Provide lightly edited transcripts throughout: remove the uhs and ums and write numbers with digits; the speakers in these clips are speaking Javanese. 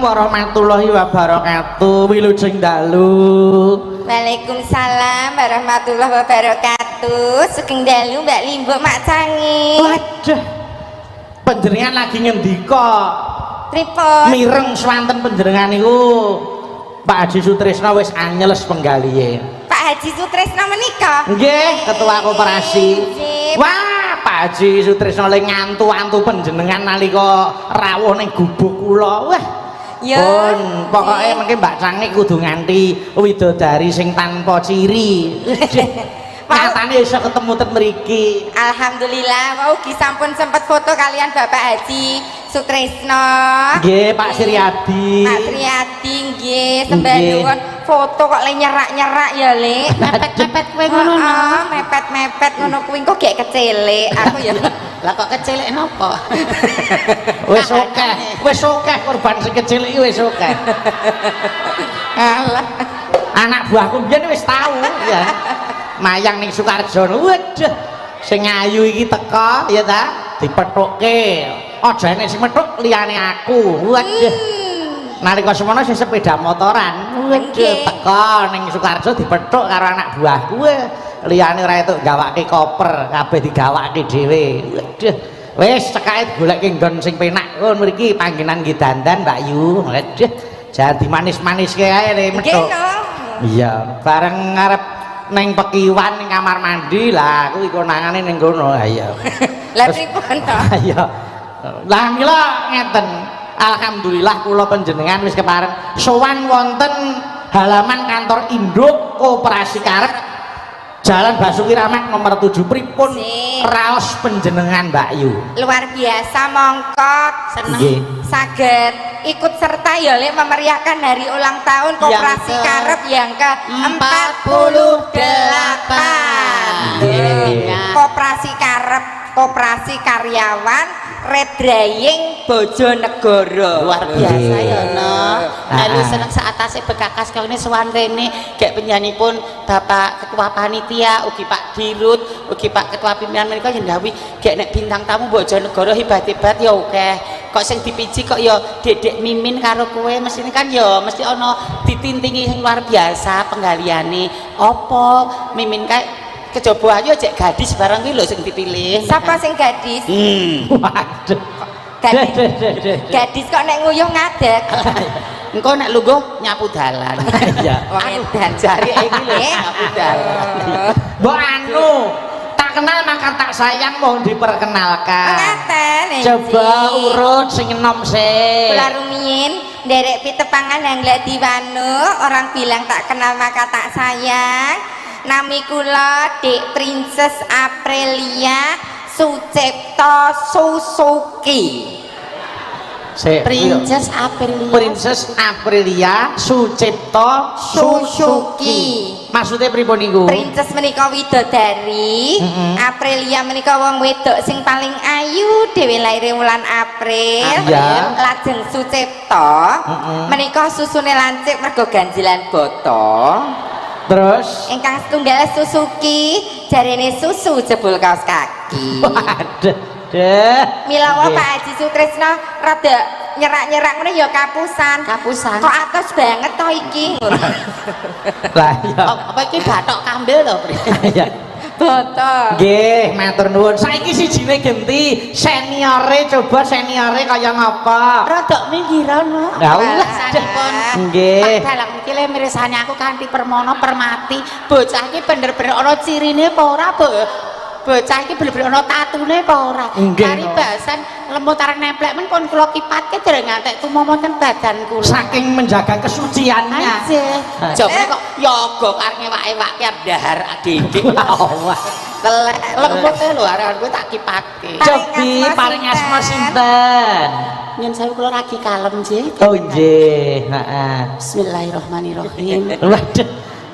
warahmatullahi wabarakatuh. Wilujeng dalu. Waalaikumsalam warahmatullahi wabarakatuh. Sugeng dalu Mbak Limbo Mak Cangi. Waduh. Panjenengan lagi ngendika? Pripun? Mireng swanten panjenengan niku. Pak Haji Sutrisno wis anyeles penggalihe. Pak Haji Sutrisno menika? Nggih, ketua koperasi. Nggih. Wah, Pak Haji Sutrisno le ngantu-antu panjenengan nalika rawuh ning gubuk kula. Wah. Ya. Pun, pokoke mengke Mbak Cangi kudu nganti widodari sing tanpa ciri. Nyatane iso ketemu ten mriki. Alhamdulillah, wau ugi sampun sempet foto kalian Bapak Haji Sutrisno. Nggih, Pak Sriadi. Pak Sriadi nggih, sembah nuwun foto kok le nyerak-nyerak ya, Le. Mepet-mepet kowe ngono no. Mepet-mepet ngono kuwi kok gek kecilik. Aku ya. Lah kok kecilik napa? Wis akeh korban sing kecil iki wis akeh. Alah, Anak buahku biyen wis tahu ya. Mayang ning Sukarjo, waduh, sing ayu iki teko ya ta, dipethukke. Aja enek sing methuk liyane aku. Waduh. Nalika semono sing sepeda motoran, waduh, teko ning Sukarjo dipethuk karo anak buahku. Liyane ora entuk gawake koper, kabeh digawake dhewe. Waduh. Wis cekake goleke nggon sing penak. Oh mriki panggenan nggih dandan Mbak Yu. Waduh. Jangan dimanis-maniske ae le methuk. Iya, bareng ngarep neng pekiwan ning kamar mandi lah kuwi konangane ning kono. Ha iya. Lah pripun to? Iya. Lah mila ngeten. Alhamdulillah kula panjenengan wis kepareng sowan wonten halaman kantor induk Koperasi Karep Jalan Basuki Rahmat nomor 7. Pripun raos panjenengan Mbak Yu? Luar biasa mongko seneng saged ikut serta ya Le memeriahkan hari ulang tahun Koperasi Karep yang ke-48. Koperasi Karep, Koperasi Karyawan Redraying Bojonegoro. luar biasa ya no. Lalu seneng saatase bekakas kene sowan rene gek penyanipun Bapak Ketua Panitia, ugi Pak Dirut, ugi Pak Ketua Pimpinan menika yen dawuh gek nek bintang tamu Bojonegoro hebat-hebat ya akeh. Kok sing dipiji kok ya Dedek Mimin karo kowe mesine kan ya mesti ana ditintingi sing luar biasa penggaliane. Apa Mimin kae kejaba ayo cek gadis barang kuwi lho sing dipilih. Siapa sing gadis? Waduh. Gadis kok nek nguyuh ngadeg. Engko nek lungguh nyapu dalan. Iya. Edan Jari iki lho nyapu dalan. Mbok anu, tak kenal maka tak sayang mohon diperkenalkan. Ngaten. Coba urut sing enom sih. Kula rumiyin nderek pitepangan yang lek diwanu, orang bilang tak kenal maka tak sayang. Nami kula Dek Princess Aprilia Sucipto Susuki. Princess Aprilia. Princess Aprilia Sucipto Susuki. Maksudnya pripun niku? Princess menika widodari, Aprilia menika wong wedok sing paling ayu dhewe laire wulan April. Lajeng Sucipto menika susune lancip mergo ganjilan boto. Terus Ingkang setunggal Suzuki jarene susu jebul kaos kaki. Waduh. Deh. Mila Pak Haji Sutrisno rada nyerak-nyerak ngene ya kapusan. Kapusan. Kok atos banget to iki. Lah iya. Apa iki bathok kambil to, Pri? Iya. Boto. Nggih, matur nuwun. Saiki sijine genti seniore, coba seniore kaya ngapa? Rodok minggiran no. Lah ulah Sanipun. nggih. Dalang iki le mirsani aku kanthi permono permati. Bocah iki bener-bener ana cirine apa ora, Bu? Bocah iki bener-bener ana tatune apa ora? Paribasan lemut arek nemplek men pun kula kipatke dereng ngantek tumomonten badan kula. Saking menjaga kesuciannya. Aja. Jane kok yoga karep ngewak-ewake dahar Dedek. Allah. Telek lemute lho arek kowe tak kipatke. Cobi paring asma sinten? Nyun sewu kula ragi kalem nggih. Oh nggih, heeh. Bismillahirrahmanirrahim. Waduh,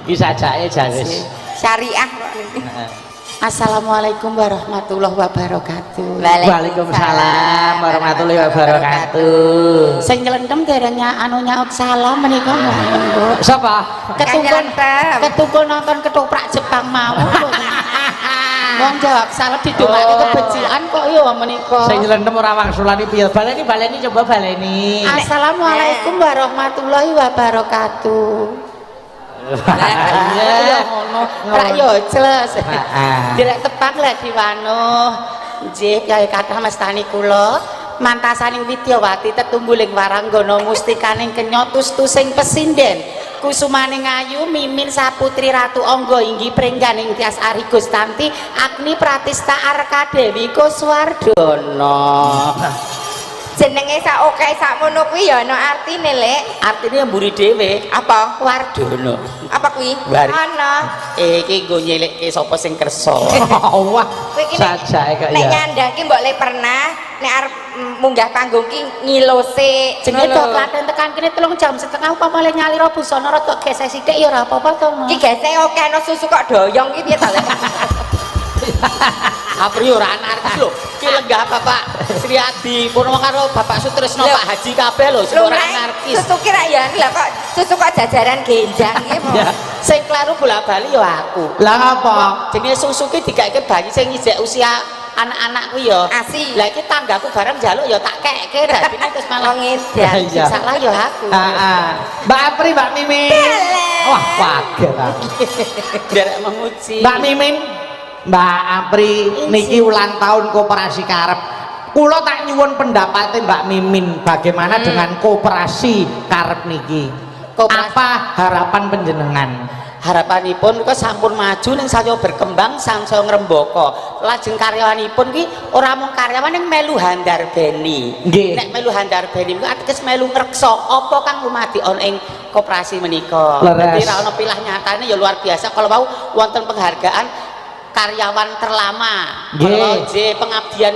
iki sajake jan wis. Syariah kok niki. Assalamualaikum warahmatullahi wabarakatuh. Waalaikumsalam warahmatullahi wabarakatuh. Sing nyelendem derenya anu nyaut salam menika monggo. Sapa? Ketungkul nonton ketoprak Jepang mau. Wong jawab salah didongake kebecikan kok ya menika. Sing nyelendem ora wangsulane piye? Baleni coba baleni. Assalamualaikum warahmatullahi wabarakatuh. Iya ngono. Rak yo jelas. Direk tepang lek diwano. Nggih, Kyai kathah mestani kula. Mantasaning Widyawati tetungguling waranggana mustikaning kenya tus-tusing pesinden. Kusumaning ayu mimin saputri ratu angga inggih pringganing tias Ari Gustanti Agni Pratista Arka Dewi Kuswardana. Jenenge sak oke sakmono kuwi ya ana artine, Lek. Artine mburi dhewe Apa? Wardana. Apa kuwi? Wari. Ana. Iki nggo nyelikke sapa sing kersa. Wah, Kowe iki sajae kok nek ya. nyandang ki mbok le pernah nek arep munggah panggung ki ngilose. Jenenge tok klaten tekan kene 3 jam setengah upama le nyalira busana rada gesek sithik ya ora apa-apa to. Ki gesek oke ana susu kok doyong ki piye ta, Lek? Apri ora anarkis lho. Ki lenggah Bapak Sri Adi Purnomo karo Bapak Sutrisno Lho. Pak Haji kabeh lho sing ora anarkis. Susu ki ra ya lha kok susu kok jajaran genjang ki mo. Sing kleru bola-bali ya aku. Lah ngapa? Jenenge susu ki dikake bayi sing isih usia anak-anak ku ya. Asi. Lah iki tanggaku bareng njaluk ya tak kekke dadine terus malah ngedan. Iya. salah ya aku. Heeh. Mbak Apri, Mbak Mimin. Wah, kaget aku. Derek memuji. Mbak Mimin, Mbak Apri niki ulang tahun koperasi Karep. Kula tak nyuwun pendapatnya Mbak Mimin bagaimana dengan koperasi Karep niki. Koperasi. Apa harapan penjenengan? Harapanipun kok sampun maju ning saya berkembang sangsaya ngrembaka. Lajeng karyawanipun ki ora mung karyawan ning melu handarbeni. Nggih. Nek melu handarbeni ku ateges melu ngreksa apa kang lumadi ana ing koperasi menika. Leres. Dadi ra ana pilah nyatane ya luar biasa kalau mau wonten penghargaan karyawan terlama. Nggih. Kalau pengabdian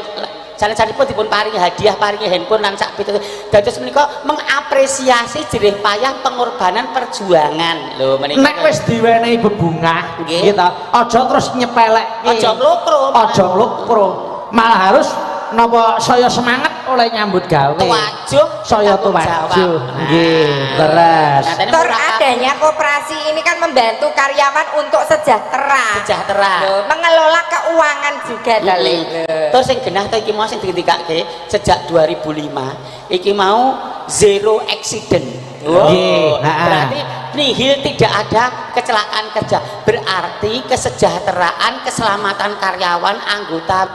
jalan-jalanipun dipun paringi hadiah, paringi handphone lan sak pitu. Dados menika mengapresiasi jerih payah pengorbanan perjuangan. Lho menika. Nek wis diwenehi bebungah Nggih. gitu, aja terus nyepelek. Aja mlokro. Aja mlokro. Malah harus napa saya semangat oleh nyambut gawe. Tuwajuh, Saya tanggung jawab. tuwajuh. Nggih, leres. Nyatane Tur murah adanya koperasi ini kan membantu karyawan untuk sejahtera. sejahtera. Loh, mengelola keuangan juga Lek. Terus sing genah ta iki mau sing digendikake sejak 2005 iki mau zero accident. Nggih, heeh. Berarti nihil tidak ada kecelakaan kerja. Berarti kesejahteraan, keselamatan karyawan anggota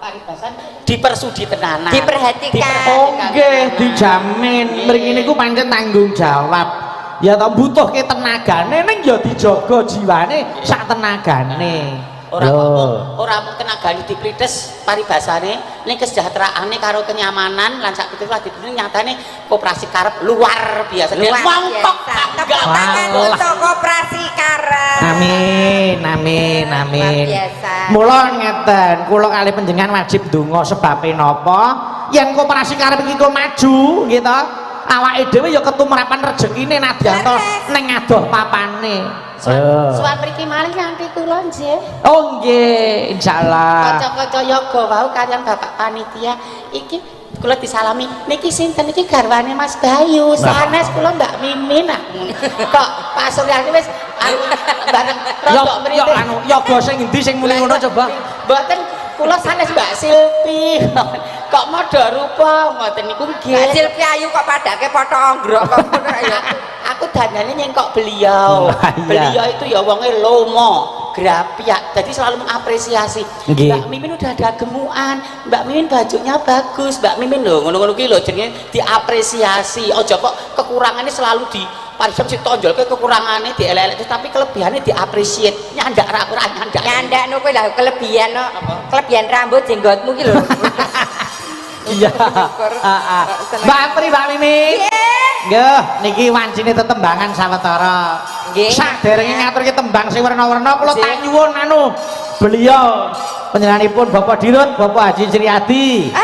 paribasan dipersudi tenanan. Diperhatikan. Oh nggih, dijamin. Mriki niku pancen tanggung jawab. Ya ta butuhke tenagane ning ya dijaga jiwane sak tenagane. Ora mung tenagane diplites paribasane ning kesejahteraane karo kenyamanan lan sak pitu lah dipun nyatane koperasi Karep luar biasa. Mongkok Tepuk tangan untuk koperasi Karep. Amin, amin, amin. Luar biasa. Mula ngeten, kula kali panjenengan wajib ndonga sebabe napa? Yen koperasi Karep iki kok maju, gitu. Awake dhewe ya ketumrapan rezekine nadyan to ning adoh papane. Suwan mriki malih nganti kula nggih. Oh nggih, insyaallah. Kanca-kanca yoga wau kaliyan Bapak panitia iki kula disalami niki sinten iki garwane Mas Bayu sanes kula Mbak Mimin kok Pak Suryani wis bareng rodok mriki anu yoga sing endi sing muni ngono coba mboten kula sanes Mbak Silpi kok modho rupa ngoten niku nggih Mbak Silvi ayu kok padake foto onggrok kok ngono ya. aku dandane nyengkok beliau beliau itu ya wonge lomo grapiak jadi selalu mengapresiasi Mbak Mimin udah ada gemukan Mbak Mimin bajunya bagus Mbak Mimin lho ngono-ngono ki lho jenenge diapresiasi aja kok kekurangannya selalu di parisem si tonjol ke kekurangannya dielek-elek tapi kelebihannya diapresiasi nyandak ora nyandak no kowe lah kelebihan no kelebihan rambut jenggotmu ki lho. iya Mbak Apri Mbak Mimin nggih niki wancine tetembangan sawetara nggih saderenge ngaturke tembang sing werna-werna kula tak nyuwun anu beliau panjenenganipun Bapak Dirut Bapak Haji Sriadi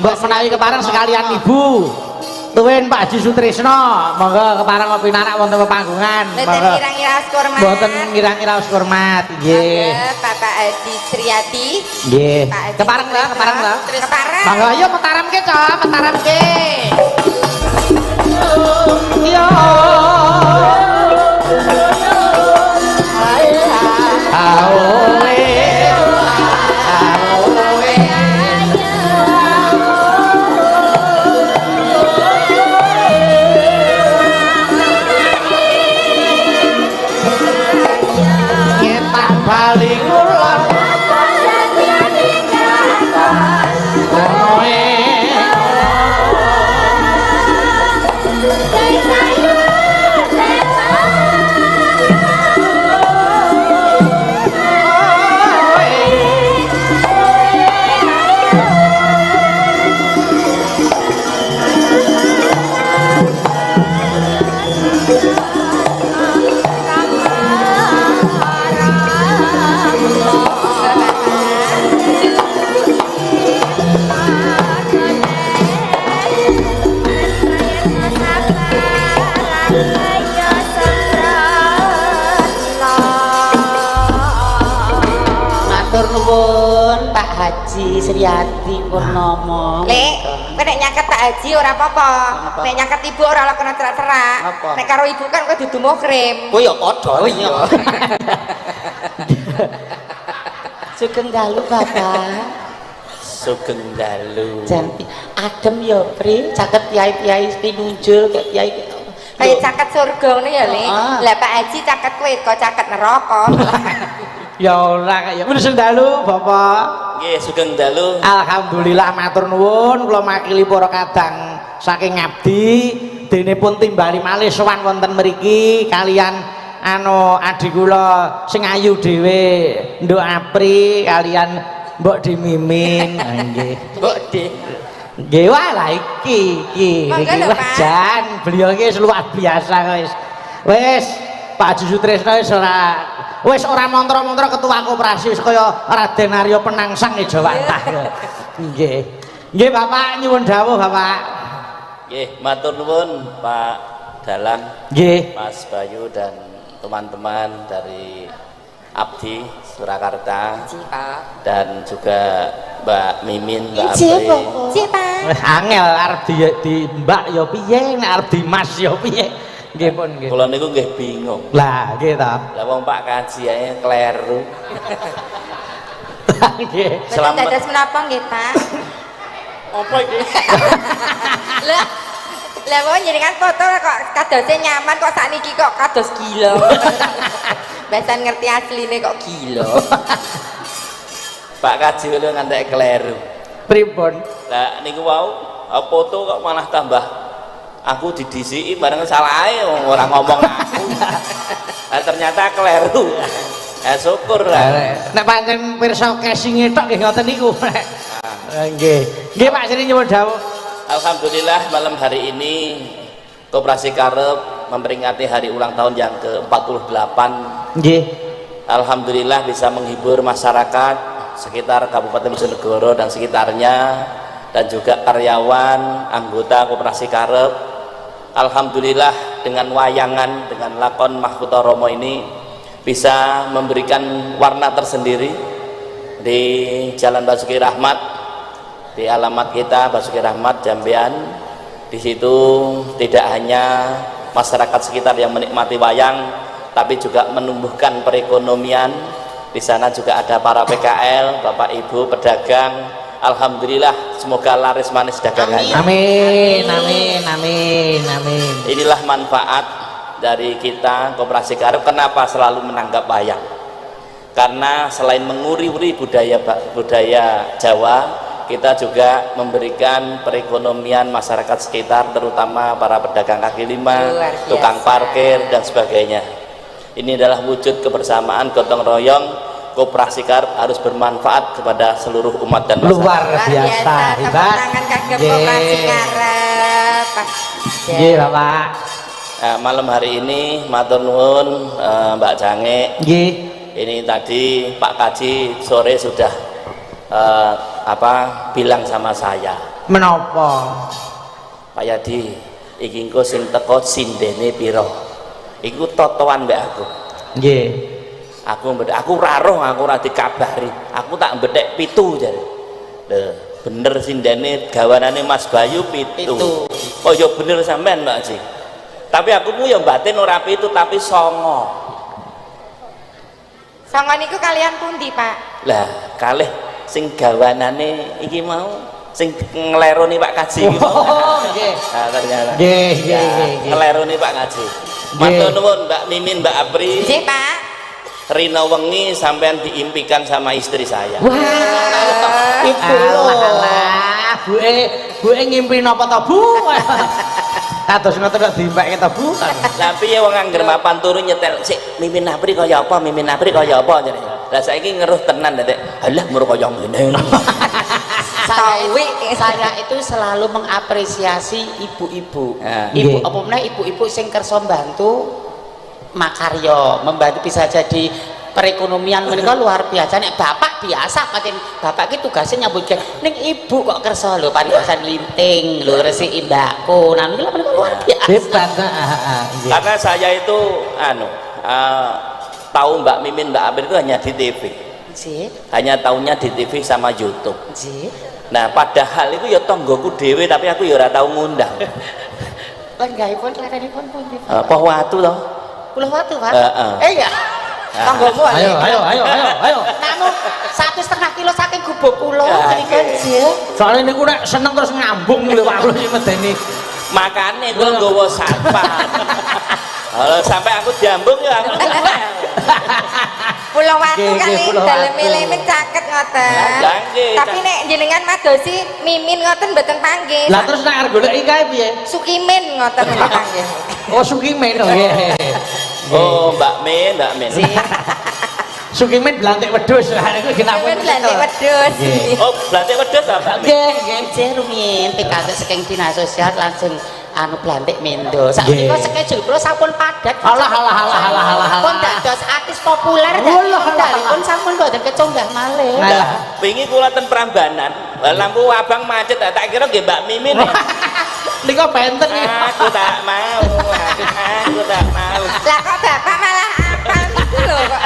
Mbok menawi kepareng sekalian Ibu tuwin Pak Haji Sutrisno monggo kepareng ngopi narak wonten pepanggungan monggo mboten ngira-ngira hormat nggih Bapak Haji Sriadi nggih kepareng lho kepareng monggo ayo metaramke Cok metaramke yo awe Pak Haji Sriati Purnomo. Lek, kowe nek nyaket Pak Haji ora apa-apa. Nek nyaket ibu ora ora kena cerak-cerak. Apa? Nek karo ibu kan kowe dudu muhrim. Oh ya padha iya. Sugeng dalu Bapak. Sugeng dalu. Janti adem ya, Pri. Caket kiai-kiai pinunjul kayak kiai. Kayak caket surga ngono ya, Lek. Lah Pak Haji caket kowe kok caket neraka. Ya ora kaya mun sendalu Bapak. Nggih, sugeng dalu. Alhamdulillah matur nuwun kula makili para kadang saking ngabdi dene pun timbali malih sowan wonten mriki kalian adik kula sing ayu dhewe Nduk Apri kalian Mbok Di Mimin. Nggih. Mbok Di. Nggih walah iki jan beliau iki luar biasa wis. Wis Pak Haji Sutresno wis ora montor-montor ketua koperasi wis kaya Raden Arya Penangsang Jawantah. Nggih. Nggih Bapak nyuwun dawuh Bapak. Nggih, matur nuwun Pak Dalang. Nggih. Mas Bayu dan teman-teman dari Abdi Surakarta dan juga Mbak Mimin, Mbak Apri. Cik, Pak. Wis angel arep di Mbak ya piye nek arep di Mas ya piye. Nggih pun nggih. Kula niku nggih bingung. Lah nggih ta. Lah wong Pak Kaji ae kleru. Nggih. Selamat dados menapa nggih, Pak? Apa iki? Lah wong njenengan foto kok kadose nyaman kok sakniki kok kados gila. Besan ngerti asline kok gila. Pak Kaji lho ngantek kleru. Pripun? Lah niku wau foto kok malah tambah aku didisiki bareng salah ae ora ngomong aku. Lah ternyata kleru. Syukur lah. Nek pancen pirsa casing tok nggih ngoten niku. Nggih. Nggih Pak Sri nyuwun dawuh. Alhamdulillah malam hari ini Koperasi Karep memperingati hari ulang tahun yang ke-48. Nggih. Alhamdulillah bisa menghibur masyarakat sekitar Kabupaten Bojonegoro dan sekitarnya dan juga karyawan anggota Koperasi Karep. Alhamdulillah dengan wayangan dengan lakon Mahkota Romo ini bisa memberikan warna tersendiri di Jalan Basuki Rahmat, di alamat kita Basuki Rahmat Jambean. Di situ tidak hanya masyarakat sekitar yang menikmati wayang, tapi juga menumbuhkan perekonomian. Di sana juga ada para PKL, Bapak Ibu pedagang. Alhamdulillah, semoga laris manis dagangannya. Amin, amin, amin, amin. Inilah manfaat dari kita Koperasi Karep. Kenapa selalu menanggap wayang? Karena selain menguri-uri budaya Jawa, kita juga memberikan perekonomian masyarakat sekitar, terutama para pedagang kaki lima, tukang parkir dan sebagainya. Ini adalah wujud kebersamaan gotong royong. Koperasi Karep harus bermanfaat kepada seluruh umat dan masyarakat. Luar biasa, hebat. Tangan kagem Koperasi Karep. Nggih Bapak. Nah, malam hari ini matur nuwun Mbak Jange. Nggih. Ini tadi Pak Kaji sore sudah bilang sama saya. Menapa? Pak Yadi, iki engko sing teko sindene pira? Iku totoan mbek aku. Nggih. Aku raroh, aku ora dikabari. Aku tak mbethek 7 jare. Lho, bener sindene gawanane Mas Bayu 7. Oh ya bener sampean Mbak Ji. Tapi aku ku ya batin ora 7 tapi 9. Songo niku kalian pundi, Pak? Lah, kalih sing gawanane iki mau sing ngleroni Pak Kaji iki mau. Oh, nggih. Nah, ternyata. Nggih, nggih. Ngleroni Pak Kaji. Matur nuwun Mbak Mimin, Mbak Apri. Nggih, Pak. Rina wengi sampean diimpikan sama istri saya. Wah, itu alah, buke ngimpi napa to, Bu? Kados ngoten kok diimpake to, Bu. Lah piye wong angger mapan turu nyetel, "Sik, Mimin Apri kaya apa? Mimin Apri kaya apa?" jare. Lah saiki ngeruh tenan, Dek. Halah mur kaya ngene. Saya itu selalu mengapresiasi ibu-ibu. Ya. Ibu apa meneh ibu-ibu sing kersa mbantu makarya, membantu bisa jadi perekonomian menika luar biasa. Nek bapak biasa pancen bapak ki tugasnya nyambut gawe. Ning ibu kok kersa lho paribasan linting, lho resiki mbakku. Nah niku menika luar biasa. Hebat. Karena saya itu tahu Mbak Mimin, Mbak Apri itu hanya di TV. Nggih. Hanya tahunya di TV sama YouTube. Nggih. Nah, padahal itu ya tonggoku dhewe tapi aku ya ora tau ngundang. Lan gaipun klarenipun pundi? Apa watu toh? Pulau Watu, Pak. Heeh. Iya. Tanggomu Ayo, ayo, ayo, ayo, ayo. Namun 1,5 kilo saking gubuk pulau Ya, menika nggih. Soalnya niku nek seneng terus ngambung lho Pak kula iki medeni. Makane kok nggawa satpam. Kalau sampai aku diambung ya aku. Pulau Watu Nggih, kali nggih, Pulau dalem-dalem caket ngoten. Lah, nggih, Tapi nek jenengan madosi mimin ngoten mboten panggih. Lah terus nek arep goleki kae piye? Sukimin ngoten menika panggih. Oh Sukimin oh nggih. Oh, Mbak Min, Mbak Min. Sukimin blantik wedhus. Lah niku kenapa? Sukimin blantik wedhus. Nggih. Oh, berarti wedhus apa, Mbak Min? Nggih, nggih. Nggih rumiyin pikantuk saking dinas sosial langsung anu blantik mendo. Sakmenika Nggih. schedule kula sampun padat. Alah, alah, alah, alah, alah, alah. Pun dados artis populer Alah, alah, pun sampun mboten kecunggah malih. Alah. Wingi kula ten Prambanan, lampu abang macet, tak kira nggih Mbak Mimin. Niku benten iki. Aku tak mau, aku tak mau. Lah kok bapak malah apal niku lho kok.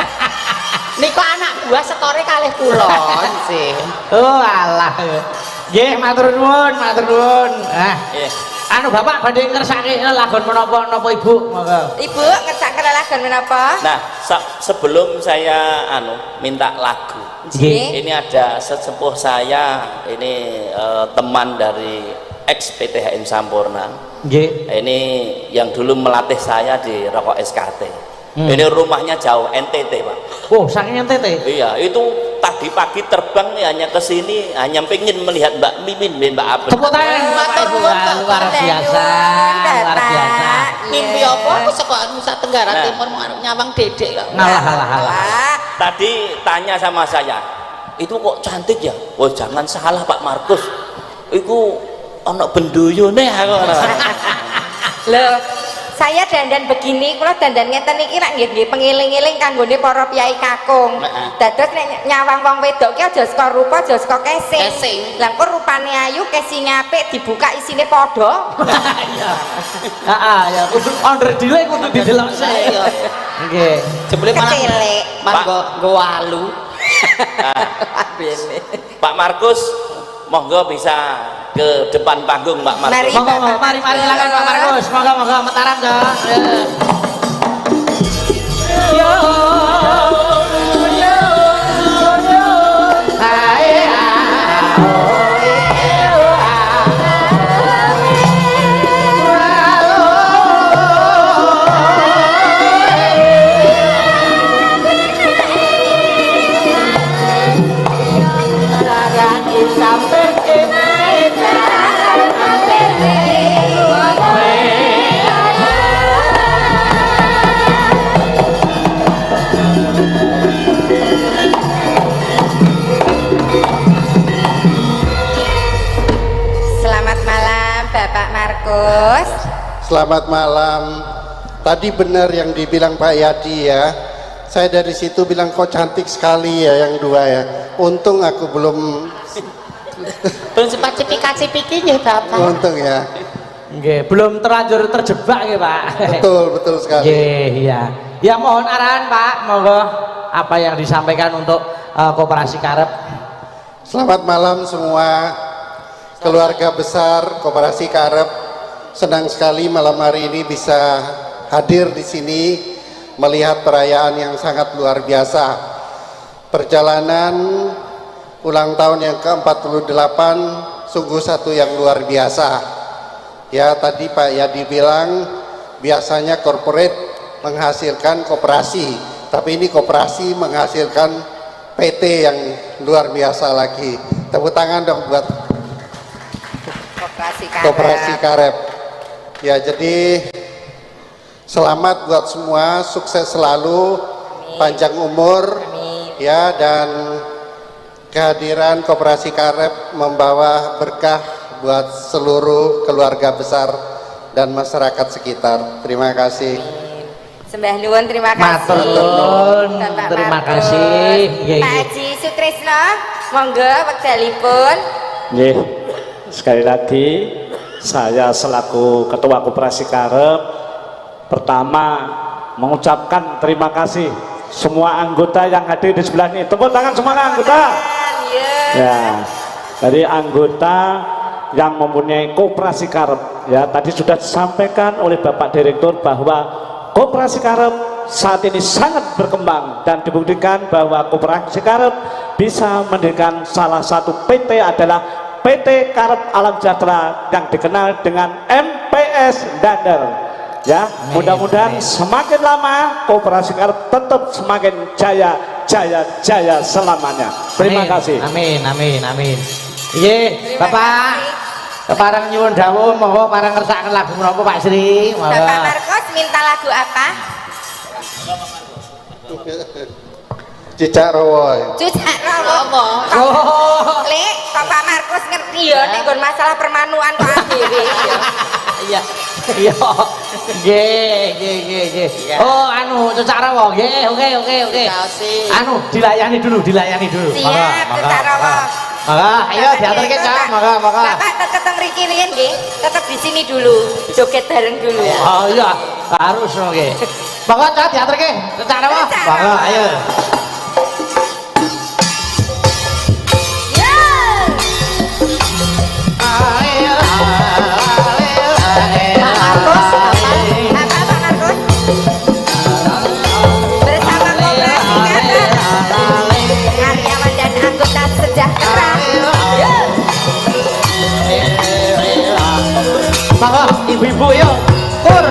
Niku anak buah setore kalih kula sih. Oh alah. Nggih, matur nuwun, matur nuwun. Ah, Iya. anu Bapak badhe ngersake lagon menapa Ibu? Monggo. Ibu ngesak kelelagan menapa? Nah, sebelum saya minta lagu, Nggih. ini ada sesepuh saya, ini teman dari ex PTHN Sampurna. Nggih. Ini yang dulu melatih saya di Rokok SKT. Ini rumahnya jauh, NTT, Pak. Oh, saking NTT. Iya, itu tadi pagi terbang nih, hanya ke sini, hanya pengen melihat Mbak Mimin dan Mbak April. Tepuk tangan Bapak Ibu. Luar biasa, luar biasa. Mimpi apa aku saka Nusa Tenggara Nah. Timur mau arep nyawang dedek kok. Ngalah, alah, alah. Tadi tanya sama saya, itu kok cantik ya? Oh jangan salah Pak Markus, itu ono benduyune aku. Loh, saya dandan begini, kula dandan ngeten iki rak nggih pengiling-iling kanggone para piyai kakung. Heeh. Dados nek nyawang wong wedok ki aja saka rupa, aja saka kesing. Kesing. Lah kok rupane ayu, kesinge apik, dibuka isine padha. Iya. Heeh, ya kudu onder dile kudu didelok sik. Iya. Nggih. Jebule malah Kecilik. manggo nggo walu. Pak Markus, monggo bisa ke depan panggung Pak Markus. Mari. Monggo, mari silakan Pak Markus. Monggo mataram to. Yo. Selamat malam Bapak Markus. Selamat malam. Tadi benar yang dibilang Pak Yadi ya. Saya dari situ bilang kok cantik sekali ya yang dua ya. Untung aku belum Belum sempat cipika-cipiki nggih Bapak. untung ya. Nggih, belum terlanjur terjebak nggih, Pak. Betul sekali. Nggih, iya. Ya mohon arahan, Pak. Monggo apa yang disampaikan untuk Koperasi Karep. Selamat malam semua keluarga besar Koperasi Karep. Senang sekali malam hari ini bisa hadir di sini melihat perayaan yang sangat luar biasa. Perjalanan ulang tahun yang ke-48 sungguh satu yang luar biasa. Ya tadi Pak Yadi bilang biasanya corporate menghasilkan koperasi, tapi ini koperasi menghasilkan PT yang luar biasa lagi. Tepuk tangan dong buat Koperasi Karep. Ya jadi selamat buat semua, sukses selalu, panjang umur. Ya dan kehadiran Koperasi Karep membawa berkah buat seluruh keluarga besar dan masyarakat sekitar. Terima kasih. Sembah nuwun, terima kasih. Matur nuwun, Bapak terima Markus. kasih. Nggih, Pak nggih. Haji Sutrisno, monggo wekdalipun. Nggih, sekali lagi saya selaku Ketua Koperasi Karep pertama mengucapkan terima kasih semua anggota yang hadir di sebelah ini. Tepuk tangan semuanya anggota. Ya, dari anggota yang mempunyai koperasi karep. Ya, tadi sudah disampaikan oleh Bapak Direktur bahwa koperasi karep saat ini sangat berkembang dan dibuktikan bahwa koperasi karep bisa mendirikan salah satu PT adalah PT Karep Alam Sejahtera yang dikenal dengan MPS Dander. Ya, mudah-mudahan semakin lama koperasi karep tetap semakin jaya selamanya. Terima kasih. Amin, amin, amin. Iya, Bapak. Parang nyuwun dawuh, monggo parang ngersakaken lagu menapa Pak Sri. Bapak Marcos minta lagu apa? Cicak Rowo. Cicak Rowo. Oh. Lek, kok Pak Marcos ngerti ya nek nggon masalah permanuan kok dhewe. Iya. Iya. Nggih. Oh, anu Cicak Rowo. Nggih, oke. Anu dilayani dulu. Siap, Cicak Rowo. Ayo diaturke, Cak. Monggo. Bapak tetep mriki riyen nggih, tetep di sini dulu. Joget bareng dulu. Oh iya, harus nggih. Monggo Cak diaturke. Cicak Rowo. Monggo, ayo. Maka ibu-ibu yuk tur.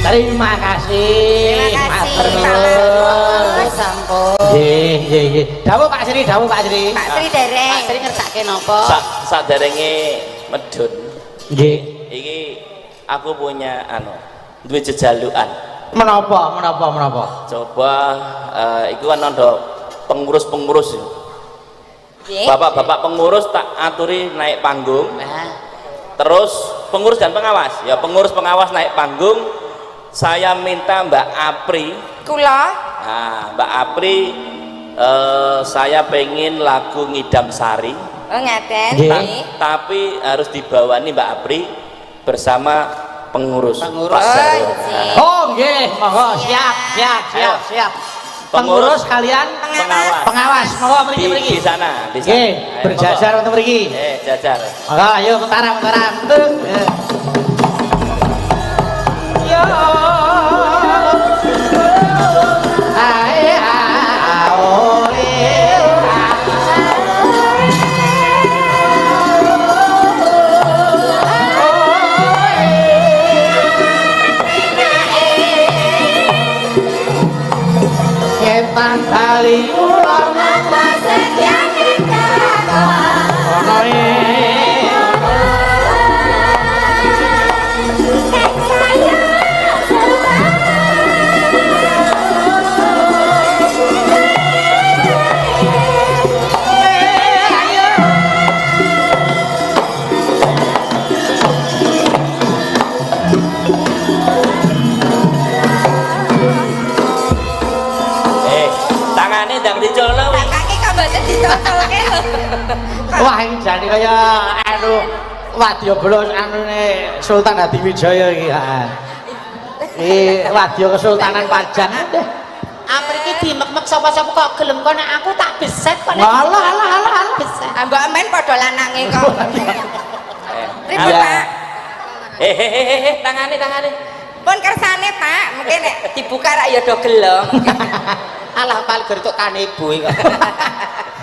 Terima kasih. Matur nuwun. Sampun. Nggih. Dawuh Pak Sri. Pak Sri dereng. Pak Sri ngersake napa? Saderenge medhun. Nggih. iki aku punya duwe jejalukan. Menapa? Coba iku kan ada pengurus-pengurus. Nggih. Bapak-bapak pengurus tak aturi naik panggung. Terus pengurus dan pengawas. Ya pengurus pengawas naik panggung. Saya minta Mbak Apri. Kula. Nah, Mbak Apri saya pengen lagu Ngidam Sari. Oh ngaten. Nggih. Tapi harus dibawani Mbak Apri bersama pengurus. Pak Oh, Jarwo. nggih. Oh nggih, monggo siap. Pengurus kalian pengawas, monggo mriki. Di sana. Nggih, Ayo, berjajar monggo. untuk mriki. Jajar. Monggo ayo mentara. Yo. Ae aole. Ketan kali ulang ono Tangane ndang dicolok. Kakake kok mboten ditotolke lho. Wah ini jadi kaya wadya bolos anune Sultan Hadiwijaya iki. Wadya Kesultanan Pajang. Amriki dimek-mek sapa-sapa kok gelem kok nek aku tak beset kok nek. Alah. Beset. Mbok men padha lanange kok. Pripun, Iya. Pak? Tangane. Pun kersane, Pak. Mungkin nek dibuka rak ya do gelem. Alah paling gertuk kanebo kok.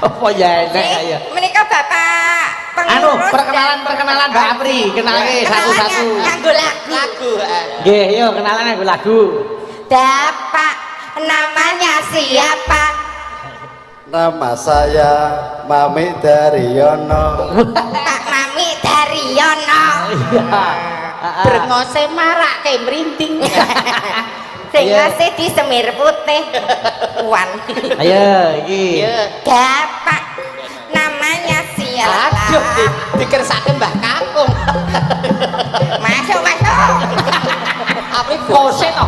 Apa ya enek ya. Menika Bapak pengurus. Perkenalan Mbak Apri, kenalke satu-satu. Nganggo lagu. Lagu. Nggih, yo kenalan nganggo lagu. Bapak namanya siapa? Nama saya Mami Daryono. Pak Mami Daryono. Iya. Brengose marak kayak merinding. Sing Iya. ngasih di semir putih. Wan. Ayo iki. Iya. Bapak namanya siapa? Aduh, dikersake Mbah Kakung. Masuk. Apri Kose to.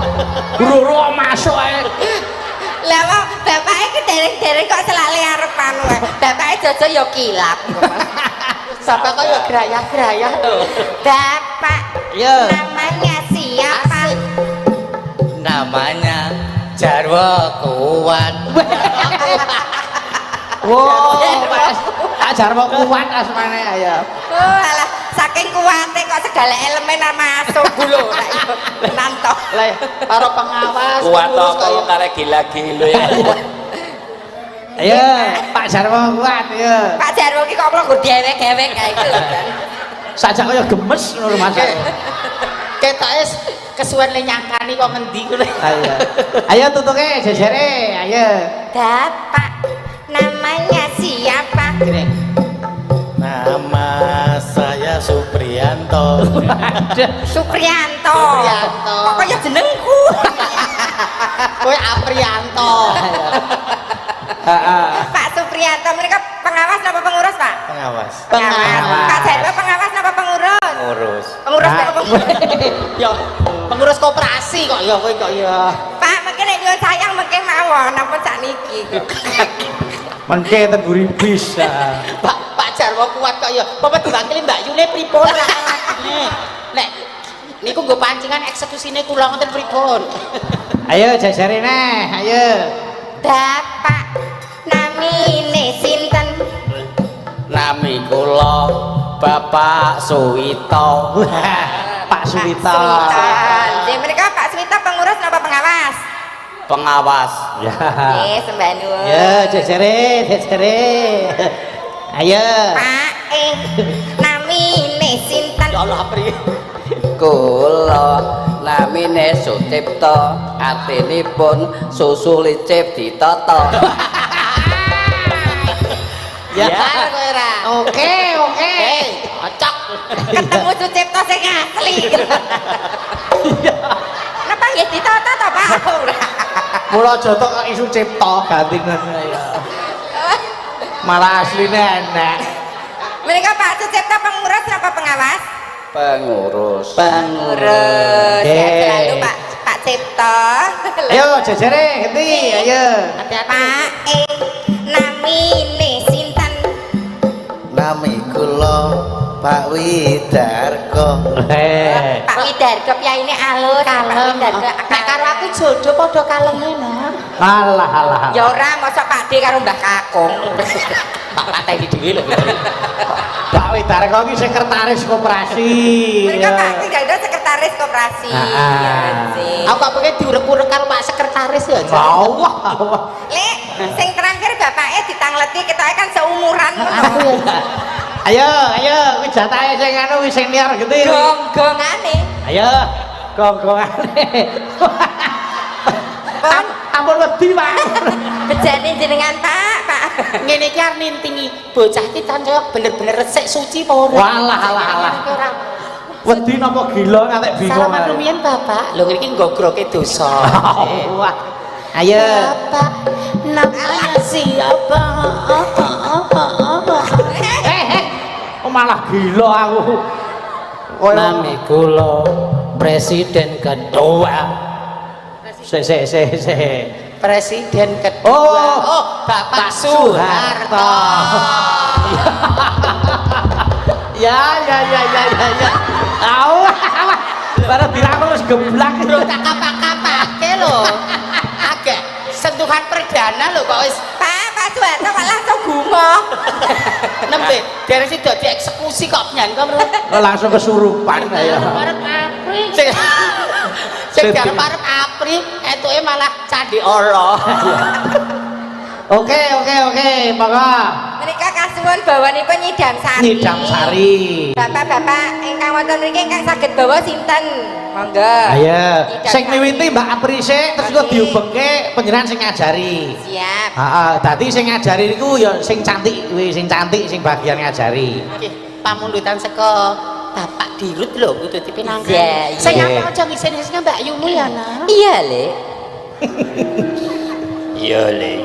Guru masuk ae. Lah wong bapake ki dereng-dereng kok selale arep anu ae. Bapake jojo ya kilap. Sampai kok ya gerayah-gerayah tuh. Bapak Iya. namanya siapa? Namanya Jarwo Kuat. Wow, tak Jarwo kuat asmane ayo. Oh alah saking kuate kok segala elemen masuk lho. Nanto. Lah para pengawas Kuat pengurus apa kaya- karek gila-gila ya. Ayo, Pak Jarwo kuat ya. Pak Jarwo ki kok mlebu dewek-dewek kae iki lho. Sajak kaya gemes ngono Mas. Ketoke kesuwen le nyangkani kok ngendi kuwi. Ayo tutuke jejere, ayo. Bapak namanya siapa? Nama saya Supriyanto. Supriyanto. Supriyanto. Kok kaya jenengku. Kowe Apriyanto. Pak Supriyanto mereka pengawas napa pengurus, Pak? Pengawas. Pengawas. Pak Jarwo pengawas napa pengurus? Ngurus. Pengurus napa pengurus? Ya pengurus koperasi kok ya kowe kok ya. Pak, mungkin nek nyuwun sayang mungkin mawon napa sakniki. Mengke ten buri bis. Pak Jarwo kuat kok ya. Apa diwakili Mbak Yune pripun ra lagine. Nek niku nggo pancingan eksekusine kula ngoten pripun. Ayo jejere neh, ayo. Bapak namine sinten? Nami kula Bapak Suwito. Pak Suwita. Jadi mereka Pak Suwita pengurus napa pengawas? Pengawas. Ya. Nggih, sembah nuwun. Ya, jejere. Ayo. Pak namine sinten? Ya Allah Apri. Kula namine Sucipto. Artinipun susu licip ditata. Ya kowe ra. Oke. cocok. Ketemu Sucipto sing asli. Napa nggih ditata to, Pak? Mula aja tok kok isu cipta gantingan ya. Malah asline enek. Mereka Pak Sucipto pengurus apa pengawas? Pengurus. Pengurus. Sehat selalu Pak Cipto. Ayo jejere ngerti, ayo. Pak namine sinten? Nami kula Pak Widarko. Pak Widarko piyaine alus. Pak Widarko Nek karo aku jodoh padha kalenge nah. Alah. ya ora mosok Pak D karo Mbah Kakung. Tak pateni dhewe lho. Pak Widarko iki sekretaris koperasi. Mereka Pak D gak sekretaris koperasi. Aku kok pengen diurek-urek karo Pak sekretaris ya. Allah. Lek sing terakhir bapaknya ditangleti ketoke kan seumuran ngono. Ayo, kuwi jatahe sing anu wis senior gede. Gonggongane. Ayo, gonggongane. Pun Ampun wedi, Pak. bejane jenengan Pak. Ngene iki arep nintingi bocah iki cancok bener-bener resik suci apa ora? Walah. Wedi napa gila ngantek bingung. Salaman rumiyin Bapak. Lho ngene iki nggogroke dosa. Wah. Ayo. Bapak namanya siapa? Malah gila aku. Nami kula Presiden kedua. Se. Presiden kedua. Oh, Bapak Soeharto. Ya. Awah. Baru dirangkul wis geblak. Bro tak kapak-kapake lho. Agak sentuhan perdana lho kok wis Pak Soeharto kok langsung gumoh. nembe dari situ dieksekusi kok nyanyi kok bro. Langsung kesurupan ya. Sing arep apri etuke malah candi Allah. Oke, monggo. Mereka kasuwun bawanipun Nyidam Sari. Nyidam Sari. Bapak-bapak ingkang wonten mriki ingkang saged bawa sinten? Monggo. Ayo, Nyidam sing Sari. miwiti Mbak Apri sik terus kok diubengke panjenengan sing ngajari. Siap. Heeh, dadi sing ngajari niku ya sing cantik kuwi, sing bagian ngajari. Nggih, pamundutan saka Bapak Dirut lho kudu dipinangkan. Iya. Sing apa aja ngisini sing Mbak Yuni ya nah. Iya, Le. Iya le.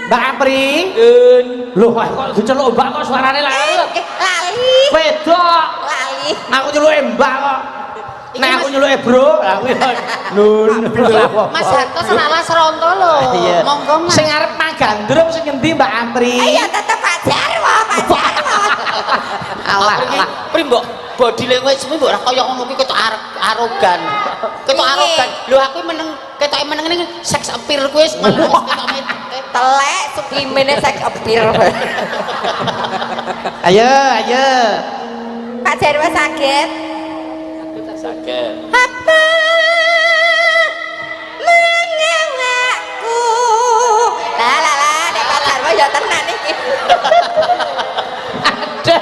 Mbak Apri. Lho kok diceluk Mbak kok suarane lali. Lali. Wedok. Lali. Aku nyeluke Mbak kok. Nek aku nyeluke Bro, aku nun. Mas Harto salah seronto lho. Iya. Monggo Mas. Sing arep magandruk sing ngendi Mbak Apri? Iya tetep Pak Jarwo. Alah. Pri mbok body language mbok ora kaya ngono kuwi ketok arogan. Ketok Piye? arogan. Lho aku meneng ketoke meneng ngene sex appeal kuwi wis meneng ketok Telek suplimene sek appeal. Ayo. Pak Jarwo saged. Sakit. Apa mengawaku? Lah, nek Pak Jarwo ya tenan iki. Aduh.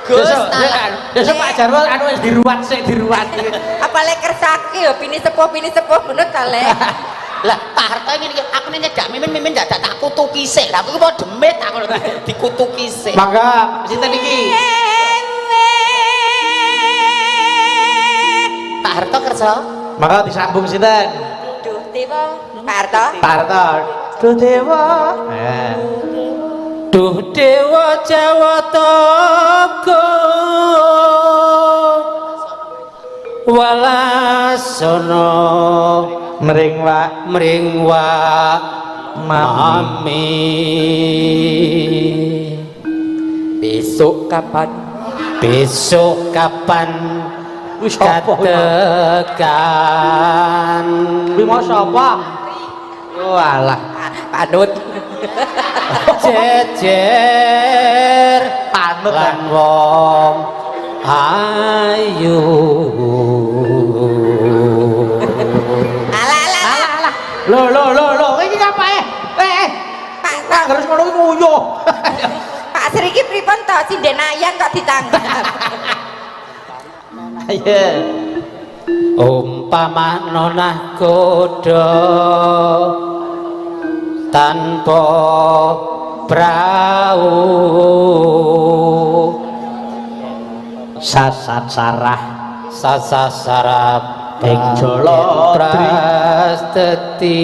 Gus Besok Pak Jarwo anu wis diruwat sik diruwat. Apa lek kersake ya pini sepuh ngono ta Le. Lah Pak Harto ngene iki aku nyedak mimin tak kutuki sik. Lah aku mau demit aku dikutuki sik. Mangga sinten iki? Pak Harto kerja. Mangga disambung sinten? Duh, tiba Pak Harto. Pak Harto. Duh dewa. Duh dewa Jawataka walasana mring wa mami. Besok kapan Wis apa? katekan Kuwi mau sapa? Oh alah. Pak Dut. jejer Panut lan wong ayu. Alah. Lho, iki ngapae? Pak Nggak harus ngono iki nguyuh. Pak Sri iki pripun to sinden ayam kok ditanggap. Ayo. Umpama nonah godo tanpa prau Sasat sarah sasarap ing jala prasteti.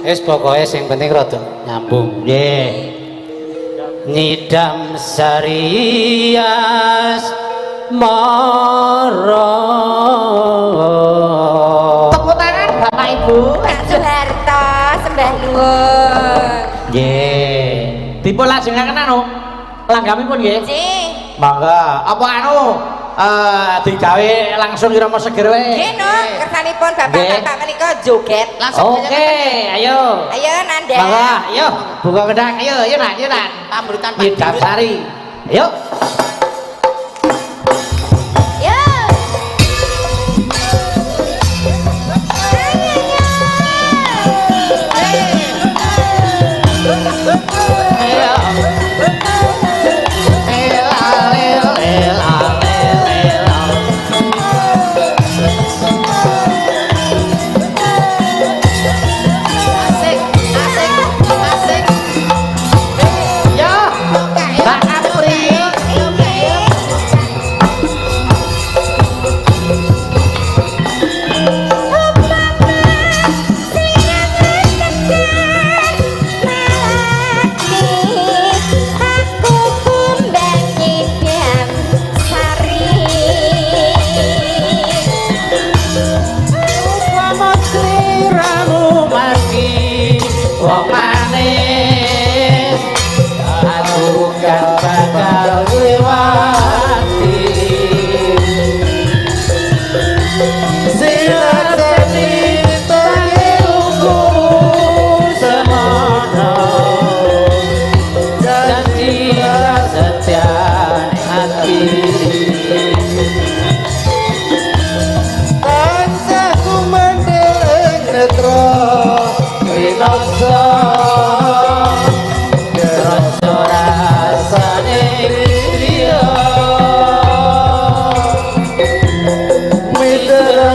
Wis pokoke sing penting rada nyambung. nggih. Nyidam sarias mara. Tepuk tangan Bapak Ibu. Pak Soeharto sembah nuwun. Nggih. Dipun lajengaken anu langgamipun nggih. Nggih. Mangga, apa anu digawe langsung irama seger wae. Nggih Nur, kersanipun bapak-bapak menika joget. Langsung Oke, ayo. Ayo Nanda. Mangga, ayo buka kendang, ayo Nan. pamrutan Pak Nyidam Dirut. sari. Ayo. Yo. Asik. Yo. Mbak Apri. Aku kumbang nyidam sari. Upama sliramu mati wong manis, aku kan bakal liwati. Silateni tangilku semono, janji setiane hati. Tansahku mendeleng netra winasa, rasa rasane liya. Mitra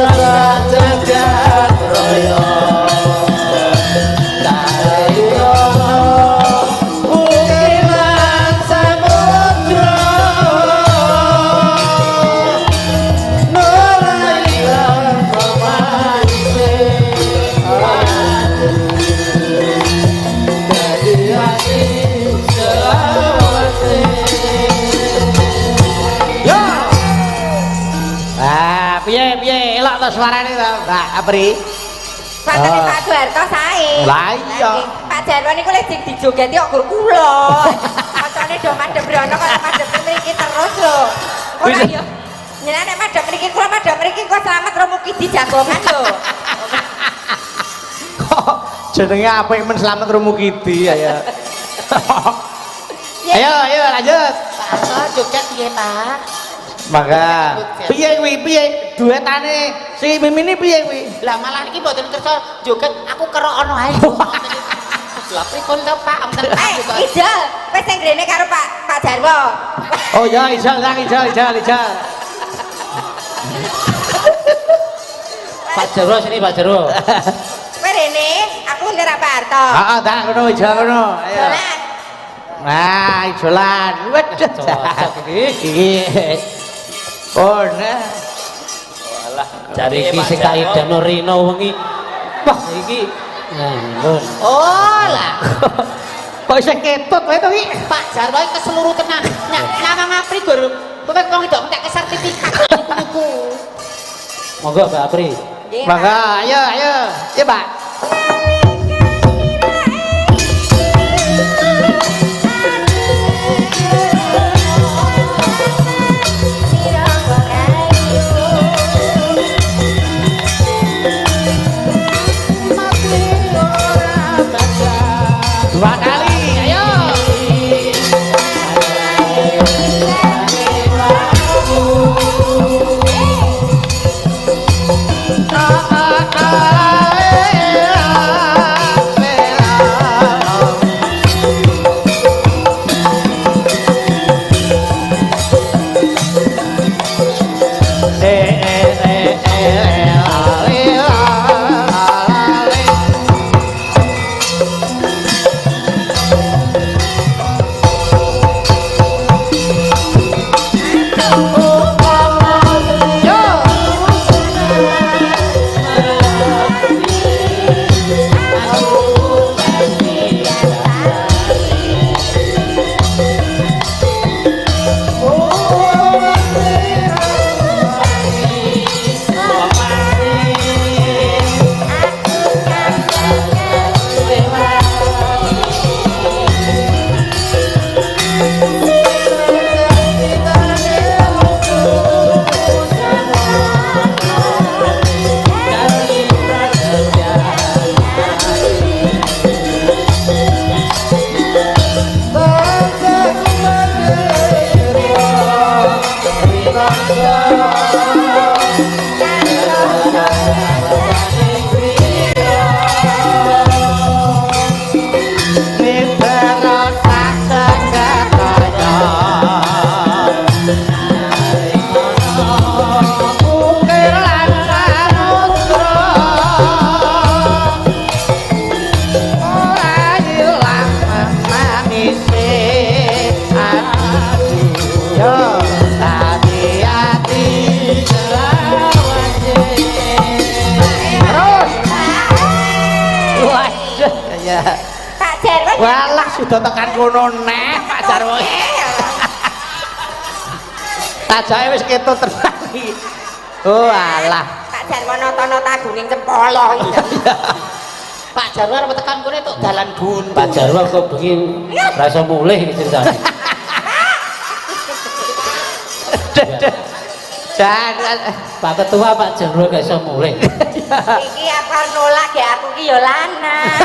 jagat raya, tayono ukiran samudra. Yo. Piye elok to suarane to, Mbak Apri? Pantene Pak Soeharto sae. Lah iya. Pak Jarwo niku lek dijogeti kok gur kula. Kancane do madhep brana kok madhep mriki terus lho. Ora Bisa. yo. Nyenane nek madhep mriki kula madhep mriki kok selamat Romuki di jagongan lho. Kok jenenge apik men Slamet Rumukidi ya. Ayo lanjut. Pak joget piye Pak? Mangga. Piye duetane si Mimin piye kuwi? Lah malah iki mboten kersa joget, aku kerok ono ae. Lah pripun to Pak? Wonten Ijal, wis sing grene karo Pak Jarwo. Oh ya, ijal. Pak Jarwo sini Pak Jarwo. Kowe rene, aku ndir Pak Harto. Heeh, tak ngono ijal ngono. Ayo. Dolan. Nah, ijolan. Waduh. Iki. Oh, nah. Alah, Cari iki sing kaidano Rino wengi. Wah, iki. Nggon. Oh lah, Kok isih ketut wae to iki? Pak Jarwo iki keseluruh tenang. Nyawang Apri gur kowe wong itu entek sertifikat niku. Monggo Mbak Apri. Nggih, Pak. Mangga, ayo. Ya, Pak. Mati ora bakal sudah tekan kono neh Pak Jarwo. Tajake wis ketut tenan iki. Oh alah. Pak Jarwo nata-nata guning cempolo. Pak Jarwo arep tekan kene tok dalan buntu. Pak Jarwo kok bengi ra iso mulih ceritane. Dan Pak Ketua Pak Jarwo gak iso mulih. Iki apa nolak ya aku ki ya lanang.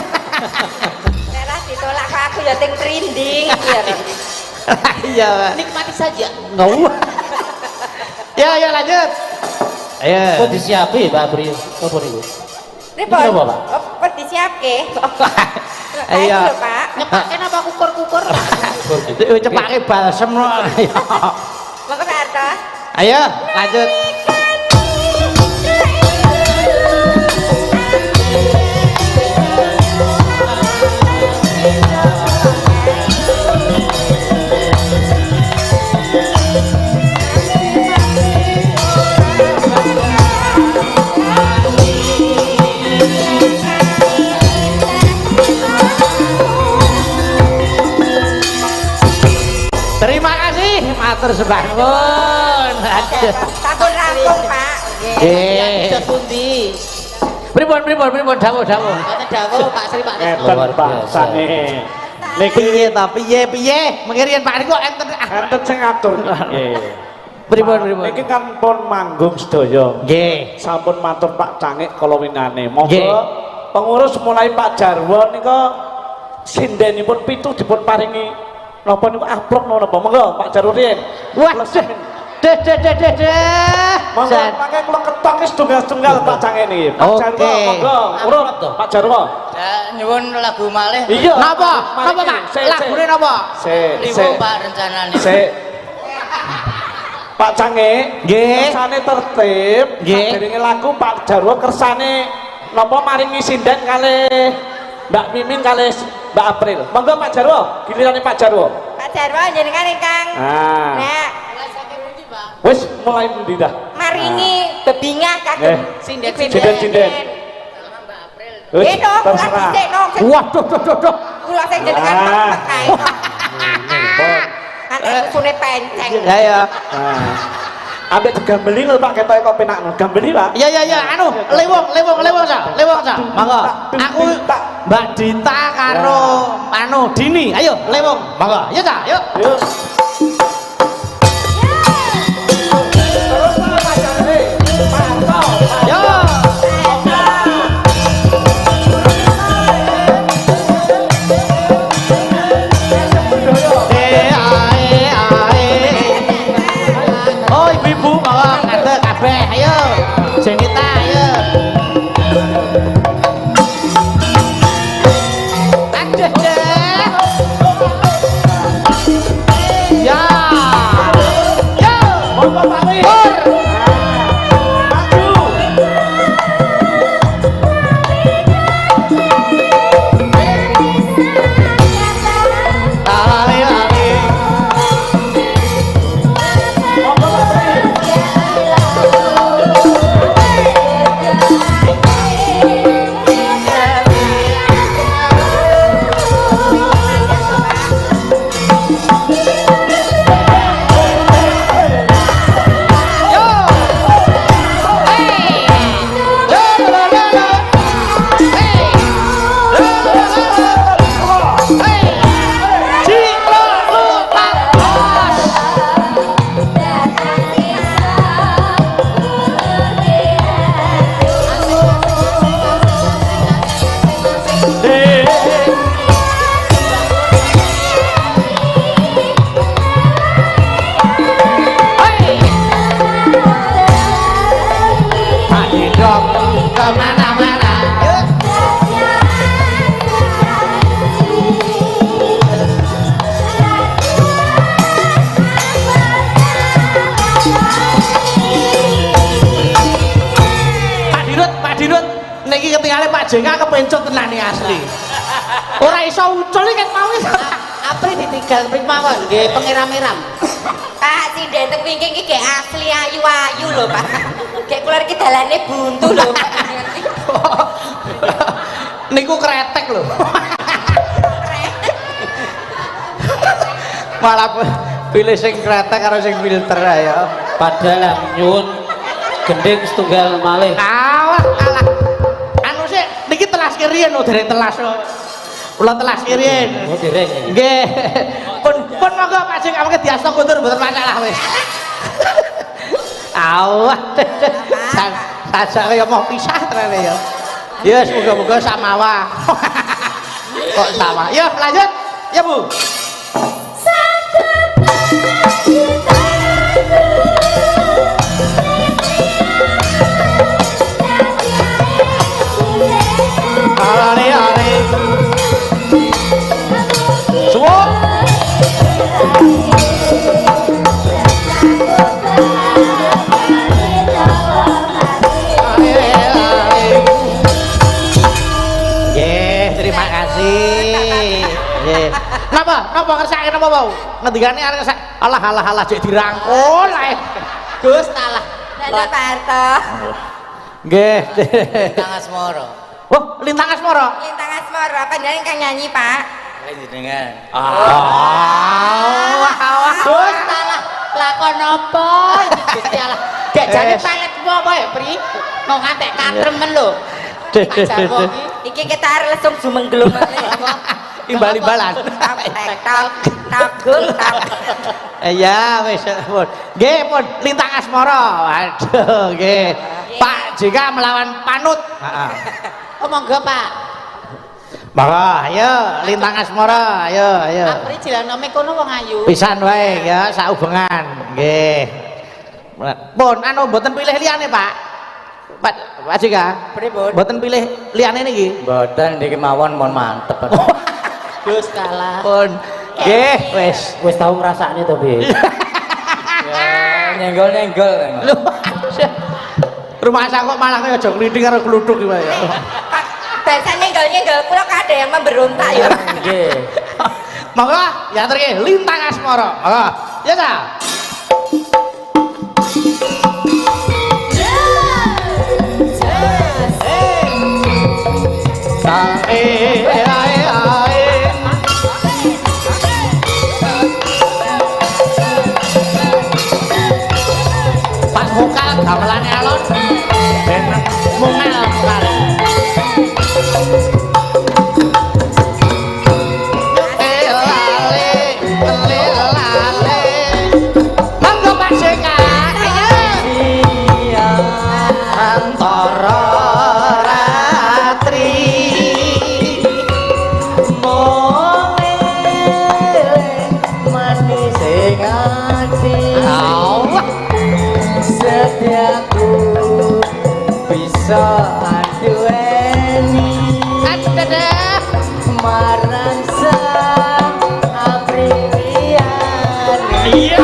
Nek ditolak kok aku ya ting trinding iki ya. iya Pak. Nikmati saja. Ngau. Ya lanjut. Ayo. Kok disiapi Pak Pri? Apa niku? Pripun? Iki apa, Pak? Apa disiapke? Ayo. Ayo Pak. Nyepake napa kukur-kukur? Cepake balsem no. Monggo Pak Arto. Ayo lanjut. Terima kasih, matur sembah nuwun. Sampun rampung Pak. Nggih. Sudah pundi? Pripun dawuh. Kata dawuh Pak Sri Pak. Enten Luar biasa. bangsane. Niki Piye ta piye? Mengirian Pak niku enten. enten sing ngatur. Nggih. Pripun. Niki kan pun manggung sedaya. Nggih. Sampun matur Pak Cangik kala winane. Nggih. Monggo pengurus mulai Pak Jarwo nika sindenipun 7 dipun paringi napa niku amplop napa. Monggo Pak Jarwo riyen. Wah, Kula sampun- deh. Monggo pakai kula ketok wis tunggal-tunggal Pak Cangik niki. Pak Oke. Jarwo monggo urut Pak Jarwo. Nyuwun lagu malih. Iya. Napa Mari, Pak? sik, Lagune sik. napa? Niku Pak rencanane. Sik. Pak Cangik, Nggih. kersane tertib. Nggih. Sadurunge lagu Pak Jarwo kersane napa maringi sinden kalih Mbak Mimin kalih Mbak April. Monggo Pak Jarwo, gilirane Pak Jarwo. Pak Jarwo jenengan ingkang Ah. nek Wis mulai pundi dah? maringi bebingah Nggih. kagem Sinden-sinden. Wis Eh no, kula terserah. dhisik no. Waduh. Kula sing jenengan Ah. pakai. Kan usune penceng. Ya. Nah. Ambek digambeli lho Pak ketoke kok penak. Gambeli Pak. Ya, anu, lewong sa. Monggo. Aku Mbak Dita karo anu Dini. Ayo, lewong. Monggo. Ya ta, yuk. Yuk. Terus Pak Cangik. Pak Arto. Yo. Oh, ibu-ibu monggo ngadeg kabeh. Ayo. Jenita, ayo. Aduh, deh. Ya. Yo. Monggo pamit. Pur. Maju. Ayo. Monggo pamit. Yo. Hey. Yo, la, la, la. Hey. Yo, la, la, la. Hey. Ciklo lutak bos. Hey. Ayo dong kemana-mana. Yuk. Pak Dirut, niki ketinggalan Pak JK kepencut tenan nih asli. Ora iso ucul iki ket mau iki. April ditinggal mawon nggih pengiram-iram. Pak sinden teng wingking iki asli ayu-ayu lho Pak. Kayak kula iki dalane buntu lho Pak. Niku kretek lho. Malah pilih sing kretek karo sing filter ya. Padahal nyuwun gending setunggal malih. Alah, alah. Anu sih niki telas kirian lho dereng telas kok. Kula telas kirian. Oh, dereng. Nggih. Pun monggo Pak Jeng amke diasta kuntur mboten masalah wis. Awah. Sajak kaya mau pisah terane ya. Ya semoga-moga samawa. Kok sama? Yuk lanjut. Ya Bu. Ale. Semua. Terima kasih. Napa ngersake napa wau? Ngendikane arek ngersake. Alah cek dirangkul ae. Gus talah. Dadah Pak Harto. Nggih. Kang Asmara. Wah, Lintang Asmara. Lintang Asmara, panjenengan kang nyanyi, Pak. Panjenengan. Wah. Gus talah. Lakon apa? Gusti Allah. Gek jane palet apa ya, Pri? Mau ngantek katremen lho. Jarwo iki. Iki kita arep lesung jumenglung Imbal-imbalan. Gung. Ya wis pun. Nggih pun Lintang Asmara. Waduh nggih. Pak Jika melawan Panut. Heeh. Oh monggo, Pak. Monggo, ayo Lintang Asmara, ayo. Apri jilanome kono wong ayu. Pisan wae ya saubengan. Nggih. Pun anu mboten pilih liyane, Pak. Pak Jika. Pripun? Mboten pilih liyane niki. Mboten niki mawon mon mantep. Gus kalah. Pun. Nggih, wis. Wis tau ngrasakne to, Bi? Ya, nyenggol. Lho. Rumah saya kok malah kaya aja klithik karo kluthuk iki ya. Biasanya nyenggol kula kadang yang memberontak ya. Nggih. Monggo diaturke Lintang Asmara. Monggo. Ya ta? Pas vokal gamelane alon ben mungal. Monggo Pak Jeka. Iya. Antara ratri manis ngati. Setiaku bisa adueni. Marang sang Apriliani. Iya.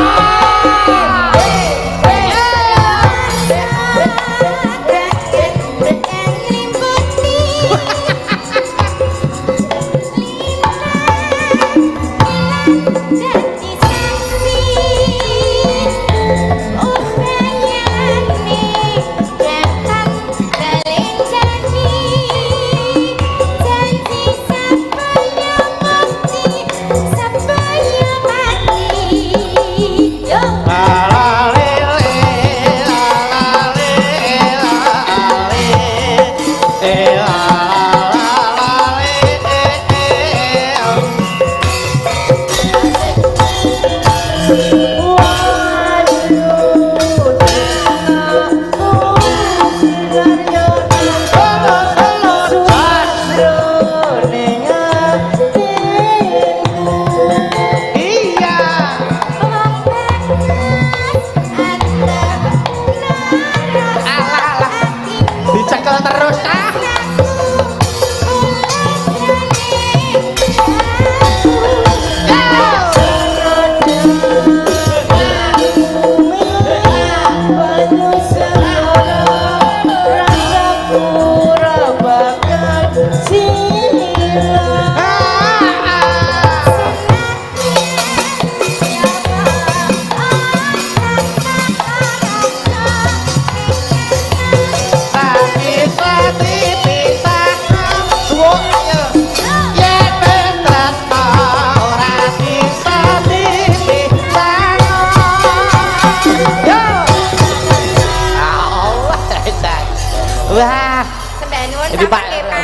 Iki Pak. Nggih, Pak.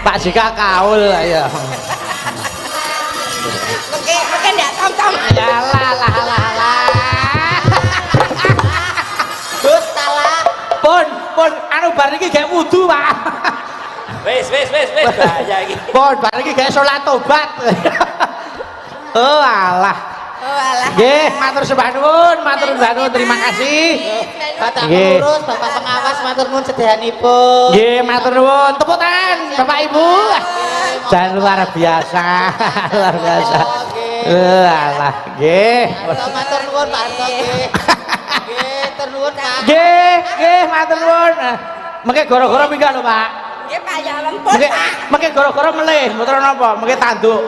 Pak Jika kaul ya. Mungkin ndak tom-tom. Lah. Gus salah. Pun anu bar iki gak wudu, Pak. Wis bahaya iki. Pun bar iki gak salat tobat. Oh alah. Oh alah. Nggih, matur sembah nuwun, terima kasih. Bapak Nggih. pengurus, Bapak pengawas matur nuwun sedayanipun. Nggih, matur nuwun. Tepuk tangan Bapak Ibu. Dan luar biasa. Luar biasa. Alah, nggih. Matur nuwun Pak Arto nggih. Nggih, matur nuwun Pak. Nggih, matur nuwun. Mengke gara-gara minggat lho, Pak. Nggih, Pak ya lempun, Pak. Mengke gara-gara melih, mboten napa, mengke tanduk.